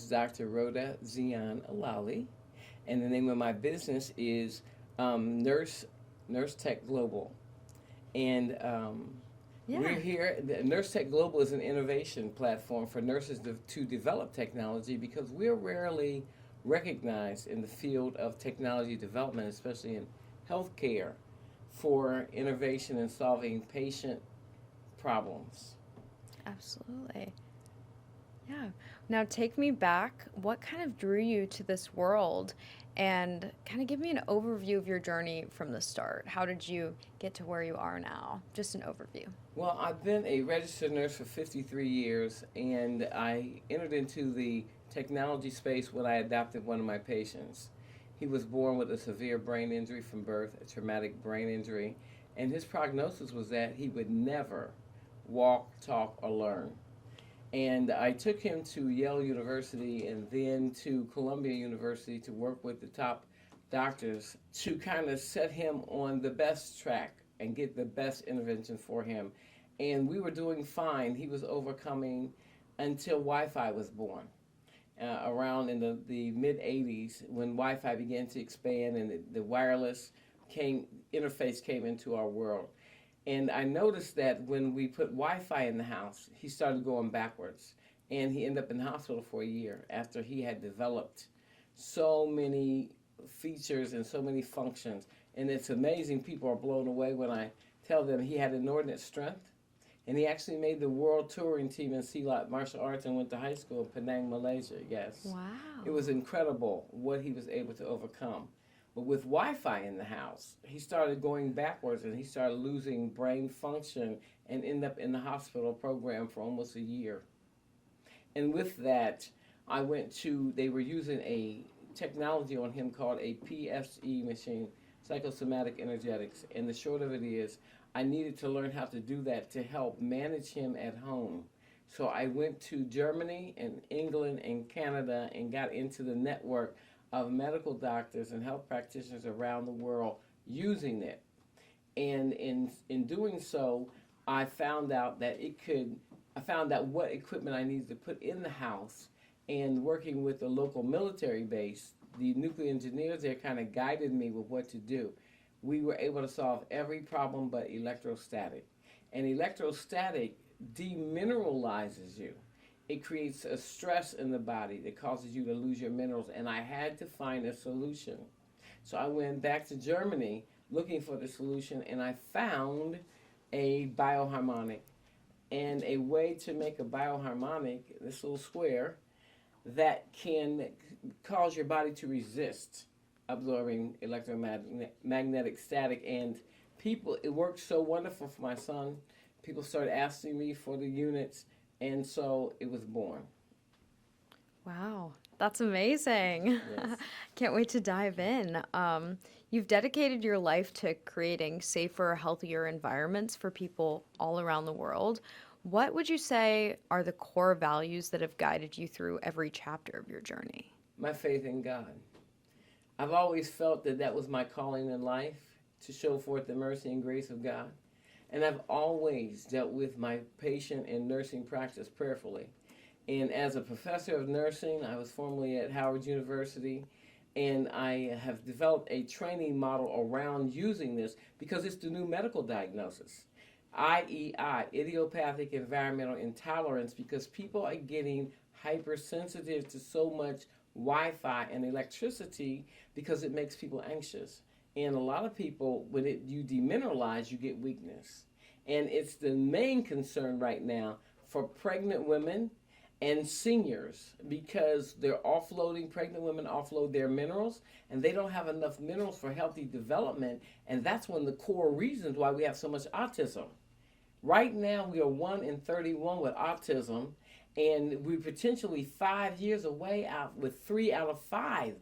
is Dr. Rhoda Zione, and the name of my business is Nurse Tech Global. And we're Yeah. here. Nurse Tech Global is an innovation platform for nurses to develop technology because we're rarely recognized in the field of technology development, especially in healthcare, for innovation in solving patient problems. Absolutely. Yeah. Now take me back. What kind of drew you to this world? And kind of give me an overview of your journey from the start. How did you get to where you are now? Just an overview. Well, I've been a registered nurse for 53 years, and I entered into the technology space when I adopted one of my patients. He was born with a severe brain injury from birth, a traumatic brain injury, and his prognosis was that he would never walk, talk, or learn. And I took him to Yale University and then to Columbia University to work with the top doctors to kind of set him on the best track and get the best intervention for him. And we were doing fine. He was overcoming until Wi Fi was born. Around in the mid 80s when Wi Fi began to expand and the wireless came, interface came into our world. And I noticed that when we put Wi Fi in the house, he started going backwards. And he ended up in the hospital for a year after he had developed so many features and so many functions. And it's amazing. People are blown away when I tell them he had inordinate strength. And he actually made the world touring team in Silat martial arts and went to high school in Penang, Malaysia. Yes. It Wow. was incredible what he was able to overcome. But with Wi Fi in the house, he started going backwards and he started losing brain function and ended up in the hospital program for almost a year. And with that, they were using a technology on him called a PSE machine, psychosomatic energetics. And the short of it is, I needed to learn how to do that to help manage him at home. So I went to Germany and England and Canada and got into the network of medical doctors and health practitioners around the world using it. And in doing so, I found out that I found out what equipment I needed to put in the house. And working with the local military base, the nuclear engineers there kind of guided me with what to do. We were able to solve every problem but electrostatic. And electrostatic demineralizes you. It creates a stress in the body that causes you to lose your minerals, and I had to find a solution. So I went back to Germany looking for the solution, and I found a bioharmonic and a way to make a bioharmonic, this little square, that can cause your body to resist absorbing electromagnetic static. And people, it worked so wonderful for my son. People started asking me for the units, and so it was born. Wow. That's amazing. Yes. Can't wait to dive in. You've dedicated your life to creating safer, healthier environments for people all around the world. What would you say are the core values that have guided you through every chapter of your journey? My faith in God. I've always felt that that was my calling in life, to show forth the mercy and grace of God. And I've always dealt with my patient and nursing practice prayerfully. And as a professor of nursing, I was formerly at Howard University, and I have developed a training model around using this because it's the new medical diagnosis. IEI, idiopathic environmental intolerance, because people are getting hypersensitive to so much Wi Fi and electricity because it makes people anxious. And a lot of people, when you demineralize, you get weakness. And it's the main concern right now for pregnant women and seniors because pregnant women offload their minerals, and they don't have enough minerals for healthy development. And that's one of the core reasons why we have so much autism. Right now, we are 1 in 31 with autism, and we're potentially 5 years away out with 3 out of 5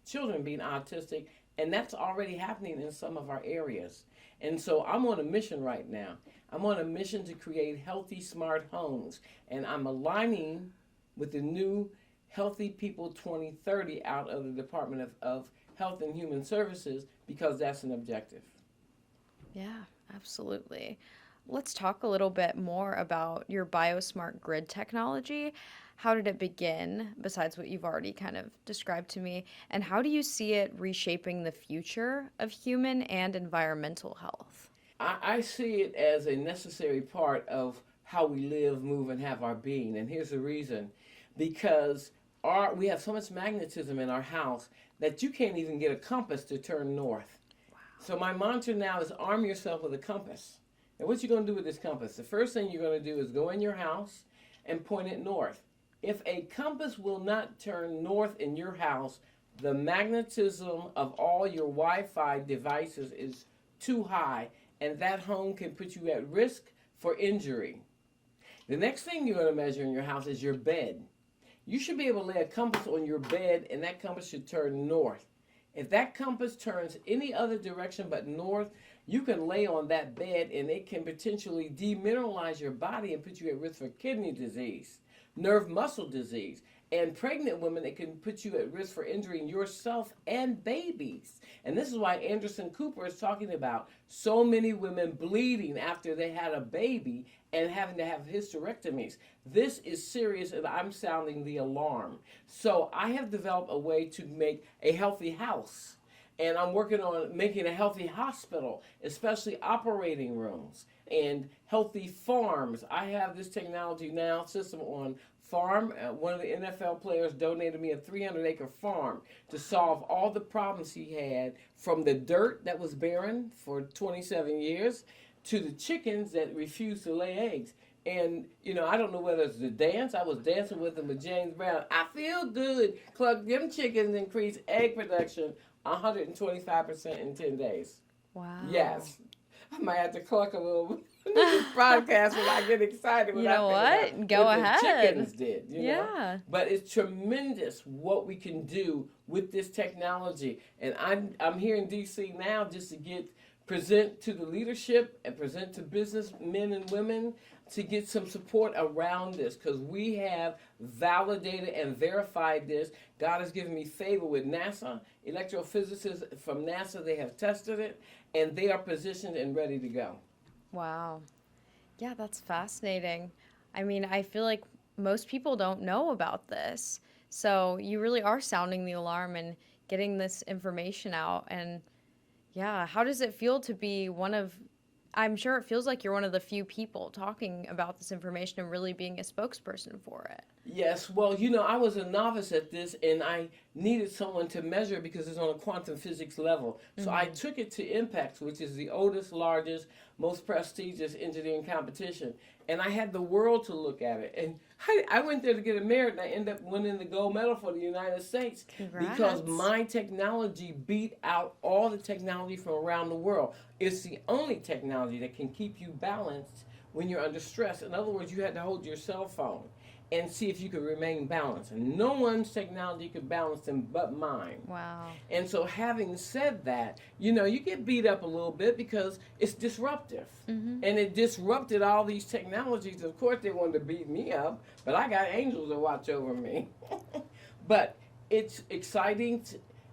children being autistic, and that's already happening in some of our areas. And so I'm on a mission right now. I'm on a mission to create healthy, smart homes, and I'm aligning with the new Healthy People 2030 out of the Department of Health and Human Services because that's an objective. Yeah, absolutely. Let's talk a little bit more about your BioSmart Grid technology. how did it begin, besides what you've already kind of described to me? And how do you see it reshaping the future of human and environmental health? I see it as a necessary part of how we live, move, and have our being. And here's the reason: because we have so much magnetism in our house that you can't even get a compass to turn north. So my mantra now is arm yourself with a compass. And what you're going to do with this compass? The first thing you're going to do is go in your house and point it north. If a compass will not turn north in your house, the magnetism of all your Wi-Fi devices is too high, and that home can put you at risk for injury. The next thing you're going to measure in your house is your bed. You should be able to lay a compass on your bed, and that compass should turn north. If that compass turns any other direction but north, you can lay on that bed and it can potentially demineralize your body and put you at risk for kidney disease, nerve muscle disease. And pregnant women, it can put you at risk for injuring yourself and babies. And this is why Anderson Cooper is talking about so many women bleeding after they had a baby and having to have hysterectomies. This is serious, and I'm sounding the alarm. So I have developed a way to make a healthy house. And I'm working on making a healthy hospital, especially operating rooms and healthy farms. I have this technology now, system on farm. One of the NFL players donated me a 300-acre farm to solve all the problems he had, from the dirt that was barren for 27 years to the chickens that refused to lay eggs. And, I don't know whether it's the dance. I was dancing with him with James Brown. I feel good. Cluck, them chickens increase egg production 125% in 10 days. Wow. Yes. I might have to cluck a little this podcast when I get excited. You know what? Go what ahead. The chickens did. You know? Yeah. But it's tremendous what we can do with this technology. And I'm here in D.C. now just to present to the leadership and present to businessmen and women to get some support around this, because we have validated and verified this. God has given me favor with NASA. Electrophysicists from NASA, they have tested it, and they are positioned and ready to go. Wow. Yeah, that's fascinating. I mean, I feel like most people don't know about this. So you really are sounding the alarm and getting this information out. And yeah, how does it feel to be I'm sure it feels like you're one of the few people talking about this information and really being a spokesperson for it. Yes, well, I was a novice at this, and I needed someone to measure because it's on a quantum physics level. So I took it to IMPACT, which is the oldest, largest, most prestigious engineering competition. And I had the world to look at it. And I went there to get a merit, and I ended up winning the gold medal for the United States. Congrats. Because my technology beat out all the technology from around the world. It's the only technology that can keep you balanced when you're under stress. In other words, you had to hold your cell phone and see if you could remain balanced. And no one's technology could balance them but mine. Wow. And so having said that, you get beat up a little bit because it's disruptive. And it disrupted all these technologies. Of course, they wanted to beat me up, but I got angels that watch over me. But it's exciting,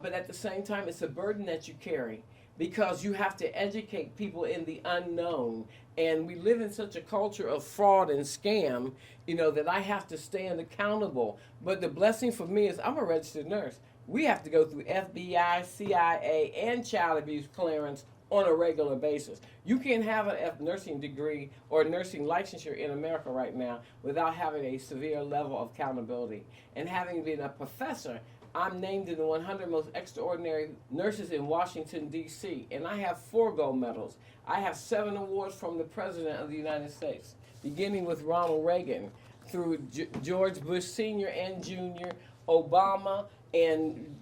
but at the same time, it's a burden that you carry, because you have to educate people in the unknown. And we live in such a culture of fraud and scam, that I have to stand accountable. But the blessing for me is I'm a registered nurse. We have to go through FBI, CIA, and child abuse clearance on a regular basis. You can't have a nursing degree or nursing licensure in America right now without having a severe level of accountability. And having been a professor, I'm named in the 100 most extraordinary nurses in Washington, D.C., and I have 4 gold medals. I have 7 awards from the President of the United States, beginning with Ronald Reagan, through George Bush Sr. and Jr., Obama, and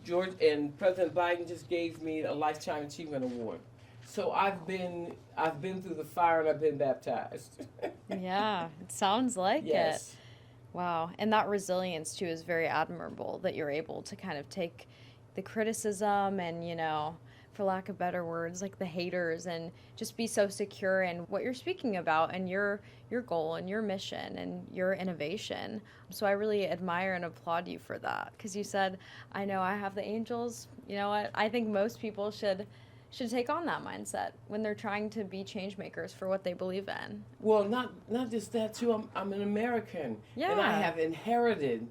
President Biden just gave me a Lifetime Achievement Award. So I've been through the fire and I've been baptized. Yeah, it sounds like yes. it. Wow. And that resilience, too, is very admirable, that you're able to kind of take the criticism and, for lack of better words, like the haters, and just be so secure in what you're speaking about and your goal and your mission and your innovation. So I really admire and applaud you for that, because you said, I know I have the angels. You know what? I think most people should should take on that mindset when they're trying to be change makers for what they believe in. Well, not just that too. I'm an American, and I Yeah. have inherited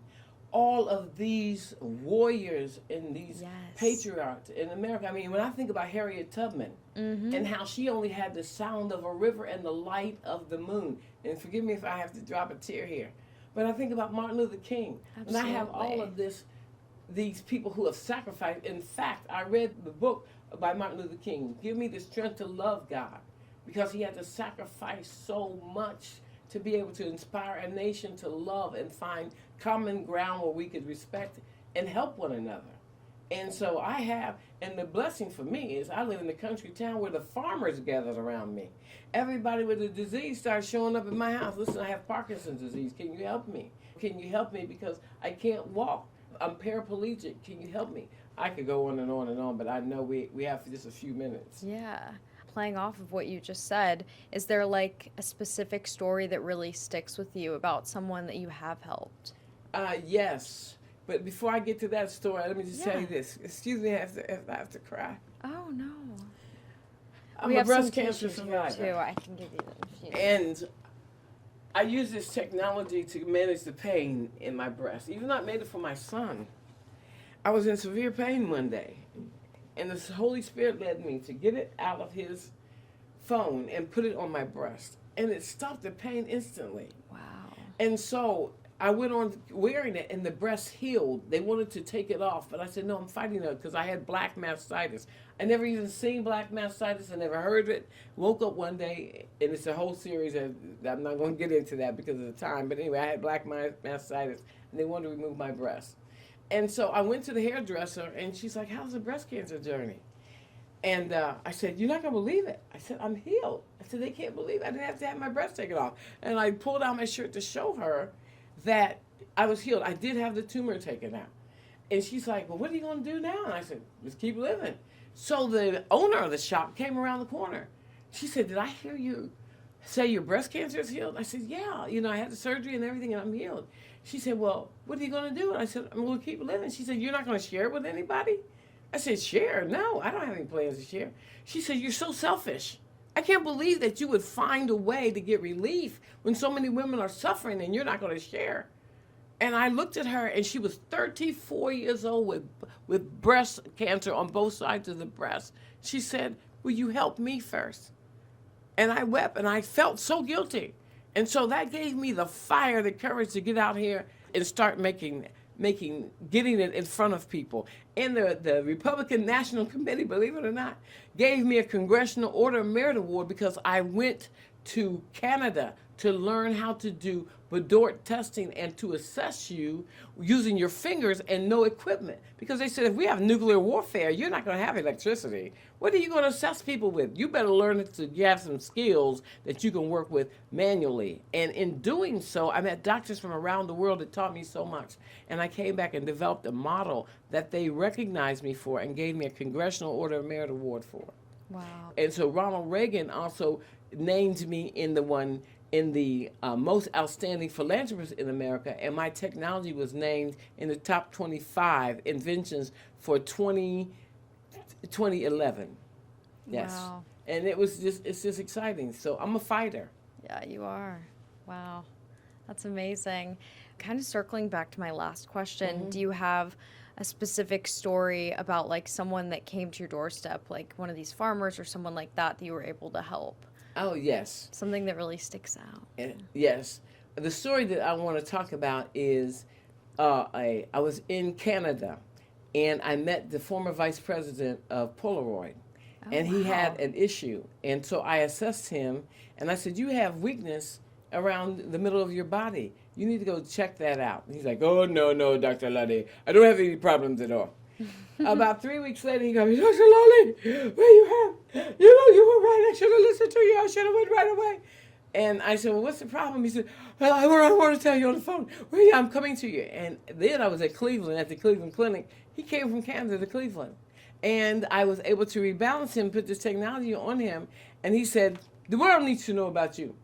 all of these warriors and these Yes. patriarchs in America. I mean, when I think about Harriet Tubman Mm-hmm. and how she only had the sound of a river and the light of the moon, and forgive me if I have to drop a tear here, but I think about Martin Luther King, and I have all Absolutely. of these people who have sacrificed. In fact, I read the book by Martin Luther King, Give Me the Strength to Love God, because he had to sacrifice so much to be able to inspire a nation to love and find common ground where we could respect and help one another. And so I have, and the blessing for me is I live in a country town where the farmers gathered around me. Everybody with a disease started showing up at my house. Listen, I have Parkinson's disease. Can you help me? Can you help me because I can't walk? I'm paraplegic. Can you help me? I could go on and on and on, but I know we have just a few minutes. Yeah. Playing off of what you just said, is there like a specific story that really sticks with you about someone that you have helped? Yes. But before I get to that story, let me just tell Yeah. you this. Excuse me if I have to cry. Oh no. I'm We a have breast some cancer tissues here, survivor. too. I can give you them if you need. And I use this technology to manage the pain in my breast. Even though I made it for my son, I was in severe pain one day. And the Holy Spirit led me to get it out of his phone and put it on my breast. And it stopped the pain instantly. Wow. And so I went on wearing it, and the breast healed. They wanted to take it off, but I said, no, I'm fighting it because I had black mastitis. I never even seen black mastitis. I never heard of it. Woke up one day, and it's a whole series. I'm not going to get into that because of the time. But anyway, I had black mastitis, and they wanted to remove my breast. And so I went to the hairdresser, and she's like, how's the breast cancer journey? And I said, you're not going to believe it. I said, I'm healed. I said, they can't believe it. I didn't have to have my breast taken off. And I pulled out my shirt to show her that I was healed. I did have the tumor taken out. And she's like, well, what are you going to do now? And I said, just keep living. So the owner of the shop came around the corner. She said, did I hear you say your breast cancer is healed? I said, yeah. You know, I had the surgery and everything, and I'm healed. She said, well, what are you going to do? And I said, I'm going to keep living. She said, you're not going to share it with anybody? I said, share? No, I don't have any plans to share. She said, you're so selfish. I can't believe that you would find a way to get relief when so many women are suffering and you're not going to share. And I looked at her, and she was 34 years old with breast cancer on both sides of the breast. She said, will you help me first? And I wept, and I felt so guilty. And so that gave me the fire, the courage to get out here and start getting it in front of people. And the Republican National Committee, believe it or not, gave me a Congressional Order of Merit Award because I went to Canada to learn how to do Bedort testing and to assess you using your fingers and no equipment. Because they said, if we have nuclear warfare, you're not going to have electricity. What are you going to assess people with? You better learn to have some skills that you can work with manually. And in doing so, I met doctors from around the world that taught me so much. And I came back and developed a model that they recognized me for and gave me a Congressional Order of Merit Award for. Wow. And so Ronald Reagan also named me in the most outstanding philanthropist in America, and my technology was named in the top 25 inventions for 2011. Yes. Wow. And it's just exciting. So I'm a fighter. Yeah, you are. Wow. That's amazing. Kind of circling back to my last question, do you have a specific story about like someone that came to your doorstep, like one of these farmers or someone like that you were able to help? Oh, yes. Something that really sticks out. Yes. The story that I want to talk about is I was in Canada, and I met the former vice president of Polaroid. And he had an issue. And so I assessed him, and I said, you have weakness around the middle of your body. You need to go check that out. And he's like, oh, no, Dr. Luddy. I don't have any problems at all. About 3 weeks later, he goes, Dr. Lolly, where you have? You were right. I should have listened to you. I should have went right away. And I said, well, what's the problem? He said, well, I want to tell you on the phone. Well, yeah, I'm coming to you. And then I was at Cleveland, at the Cleveland Clinic. He came from Canada to Cleveland. And I was able to rebalance him, put this technology on him. And he said, the world needs to know about you.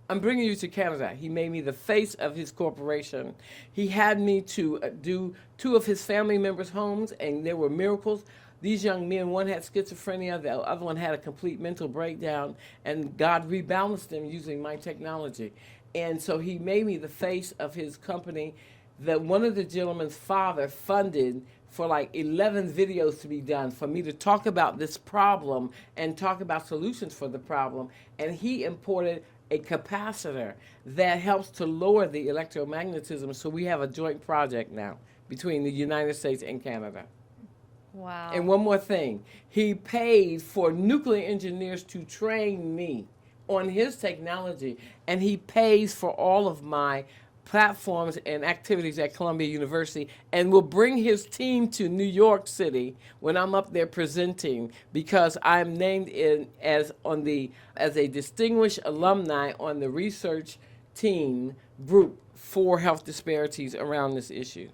I'm bringing you to Canada. He made me the face of his corporation. He had me to do 2 of his family members' homes, and there were miracles. these young men, one had schizophrenia, the other one had a complete mental breakdown, and God rebalanced them using my technology. And so he made me the face of his company. That one of the gentlemen's father funded for like 11 videos to be done for me to talk about this problem and talk about solutions for the problem. And he imported a capacitor that helps to lower the electromagnetism. So we have a joint project now between the United States and Canada. Wow. And one more thing, he paid for nuclear engineers to train me on his technology, and he pays for all of my platforms and activities at Columbia University, and will bring his team to New York City when I'm up there presenting, because I'm named as a distinguished alumni on the research team group for health disparities around this issue.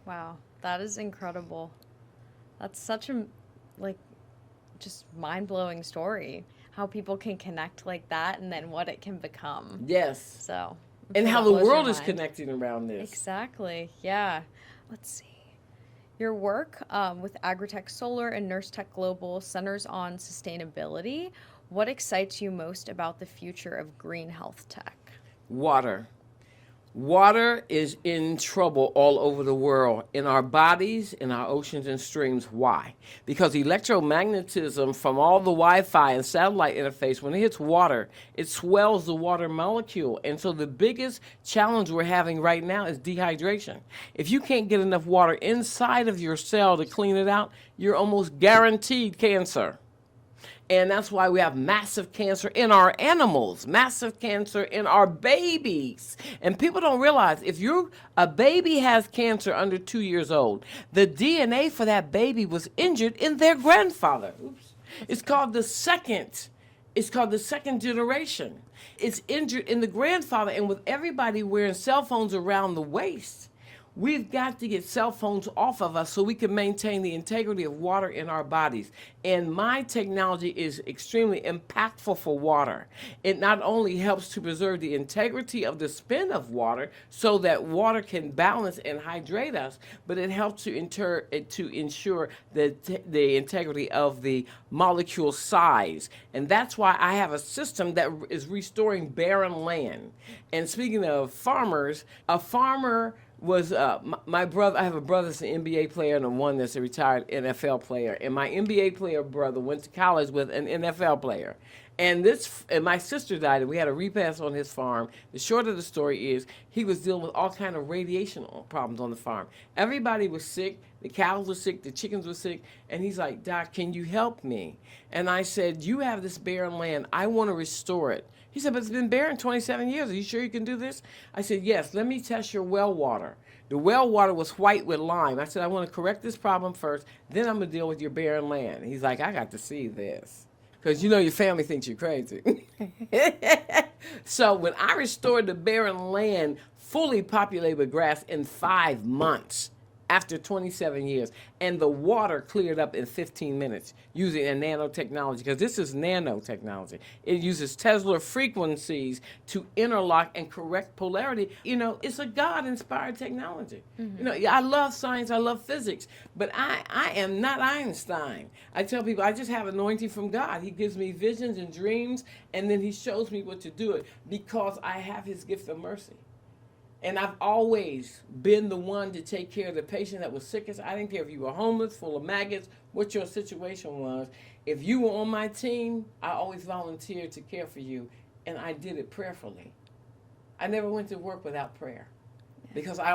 Wow, that is incredible. That's such a, like, just mind-blowing story. How people can connect like that and then what it can become. Yes. So. And sure how that the blows your world is mind. connecting around this. Exactly. Yeah. Let's see. Your work with Agritech Solar and NurseTech Global centers on sustainability. What excites you most about the future of green health tech? Water. Water is in trouble all over the world, in our bodies, in our oceans and streams. Why? Because electromagnetism from all the Wi-Fi and satellite interface, when it hits water, it swells the water molecule. And so the biggest challenge we're having right now is dehydration. If you can't get enough water inside of your cell to clean it out, you're almost guaranteed cancer. And that's why we have massive cancer in our animals, massive cancer in our babies. And people don't realize if a baby has cancer under 2 years old, the DNA for that baby was injured in their grandfather. Oops. It's called the second generation. It's injured in the grandfather. And with everybody wearing cell phones around the waist, we've got to get cell phones off of us so we can maintain the integrity of water in our bodies. And my technology is extremely impactful for water. It not only helps to preserve the integrity of the spin of water so that water can balance and hydrate us, but it helps to ensure the integrity of the molecule size. And that's why I have a system that is restoring barren land. And speaking of farmers, a farmer was my brother. I have a brother that's an NBA player and one that's a retired NFL player. And my NBA player brother went to college with an NFL player. And my sister died, and we had a repass on his farm. The short of the story is he was dealing with all kind of radiation problems on the farm. Everybody was sick. The cows were sick. The chickens were sick. And he's like, "Doc, can you help me?" And I said, "You have this barren land. I want to restore it." He said, "But it's been barren 27 years. Are you sure you can do this?" I said, "Yes, let me test your well water." The well water was white with lime. I said, "I want to correct this problem first, then I'm going to deal with your barren land." He's like, "I got to see this." Because you know your family thinks you're crazy. So when I restored the barren land fully populated with grass in 5 months, after 27 years, and the water cleared up in 15 minutes using a nanotechnology, because this is nanotechnology. It uses Tesla frequencies to interlock and correct polarity. You know, it's a God-inspired technology. Mm-hmm. You know, I love science, I love physics, but I am not Einstein. I tell people I just have anointing from God. He gives me visions and dreams, and then he shows me what to do it because I have his gift of mercy. And I've always been the one to take care of the patient that was sickest. I didn't care if you were homeless, full of maggots, what your situation was. If you were on my team, I always volunteered to care for you, and I did it prayerfully. I never went to work without prayer because I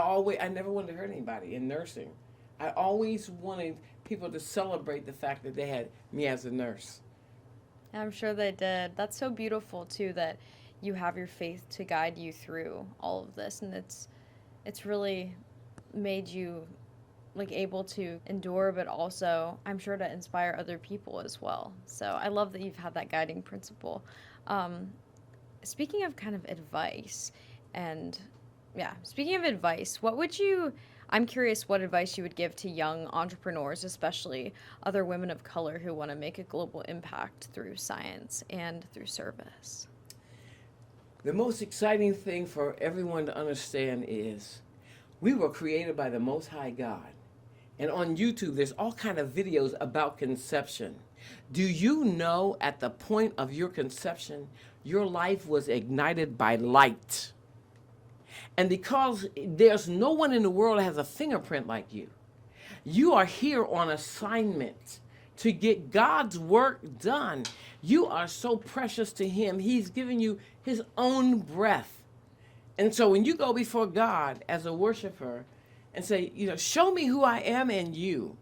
never wanted to hurt anybody in nursing. I always wanted people to celebrate the fact that they had me as a nurse. I'm sure they did. That's so beautiful, too, that you have your faith to guide you through all of this, and it's really made you like able to endure, but also I'm sure to inspire other people as well. So I love that you've had that guiding principle. Speaking of kind of advice, I'm curious what advice you would give to young entrepreneurs, especially other women of color who want to make a global impact through science and through service. The most exciting thing for everyone to understand is we were created by the Most High God. And on YouTube, there's all kind of videos about conception. Do you know at the point of your conception, your life was ignited by light? And because there's no one in the world that has a fingerprint like you are here on assignment to get God's work done. You are so precious to Him. He's given you His own breath. And so when you go before God as a worshiper and say, show me who I am in you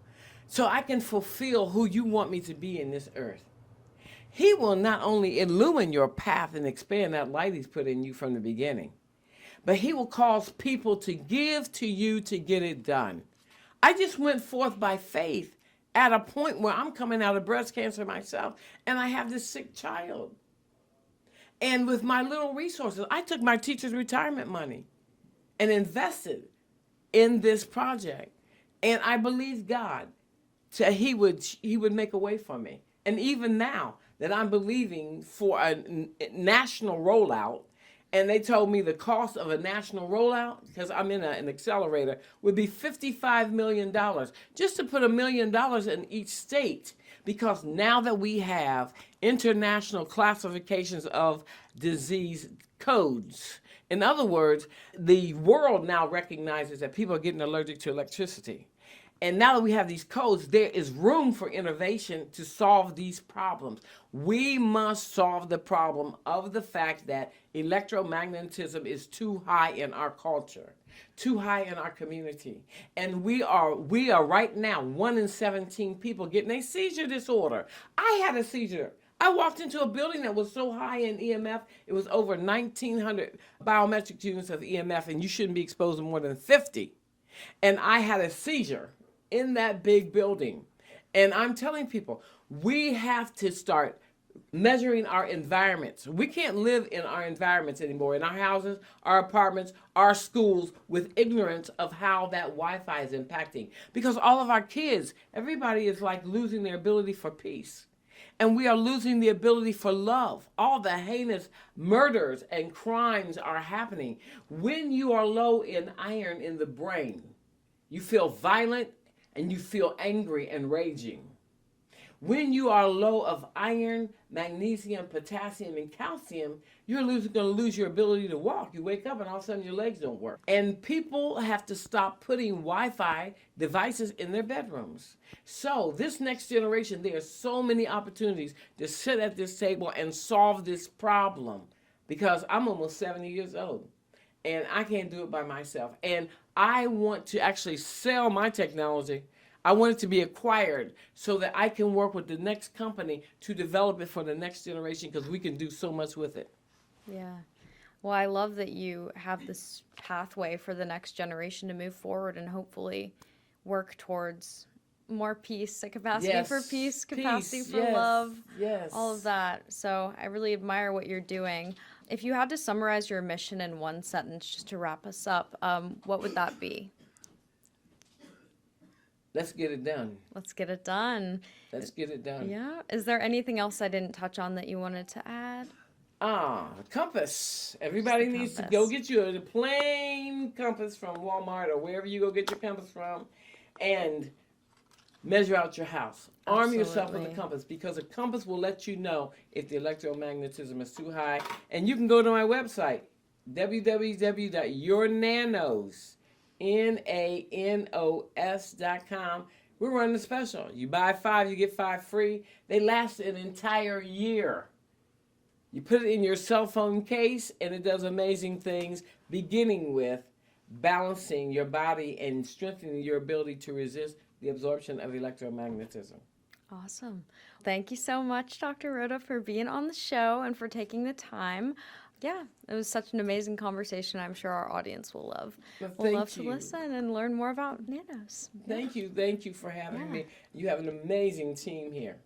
so I can fulfill who you want me to be in this earth, He will not only illumine your path and expand that light He's put in you from the beginning, but He will cause people to give to you to get it done. I just went forth by faith at a point where I'm coming out of breast cancer myself, and I have this sick child. And with my little resources, I took my teacher's retirement money and invested in this project. And I believed God that He would make a way for me. And even now that I'm believing for a national rollout, and they told me the cost of a national rollout, because I'm in an accelerator, would be $55 million, just to put $1 million in each state. Because now that we have international classifications of disease codes, in other words, the world now recognizes that people are getting allergic to electricity. And now that we have these codes, there is room for innovation to solve these problems. We must solve the problem of the fact that electromagnetism is too high in our culture, too high in our community. And we are right now, 1 in 17 people getting a seizure disorder. I had a seizure. I walked into a building that was so high in EMF, it was over 1,900 biometric units of EMF, and you shouldn't be exposed to more than 50. And I had a seizure in that big building. And I'm telling people, we have to start measuring our environments. We can't live in our environments anymore, in our houses, our apartments, our schools, with ignorance of how that Wi-Fi is impacting. Because all of our kids, everybody is like losing their ability for peace. And we are losing the ability for love. All the heinous murders and crimes are happening. When you are low in iron in the brain, you feel violent and you feel angry and raging. When you are low of iron, magnesium, potassium, and calcium, you're going to lose your ability to walk. You wake up and all of a sudden your legs don't work. And people have to stop putting Wi-Fi devices in their bedrooms. So this next generation, there are so many opportunities to sit at this table and solve this problem, because I'm almost 70 years old and I can't do it by myself. And I want to actually sell my technology. I want it to be acquired so that I can work with the next company to develop it for the next generation, because we can do so much with it. Yeah. Well, I love that you have this pathway for the next generation to move forward and hopefully work towards more peace, a capacity for peace, capacity for love, all of that. So I really admire what you're doing. If you had to summarize your mission in one sentence just to wrap us up, what would that be? Let's get it done. Let's get it done. Let's get it done. Yeah. Is there anything else I didn't touch on that you wanted to add? Compass. Everybody needs to go get you a plain compass from Walmart or wherever you go get your compass from, and measure out your house. Arm yourself with a compass, because a compass will let you know if the electromagnetism is too high. And you can go to my website, www.yournanos.com. We're running a special. You buy 5, you get 5 free. They last an entire year. You put it in your cell phone case, and it does amazing things, beginning with balancing your body and strengthening your ability to resist the absorption of electromagnetism. Awesome. Thank you so much, Dr. Rhoda, for being on the show and for taking the time. Yeah, it was such an amazing conversation. I'm sure our audience will love. We'll love to listen and learn more about nanos. Thank you for having me. You have an amazing team here.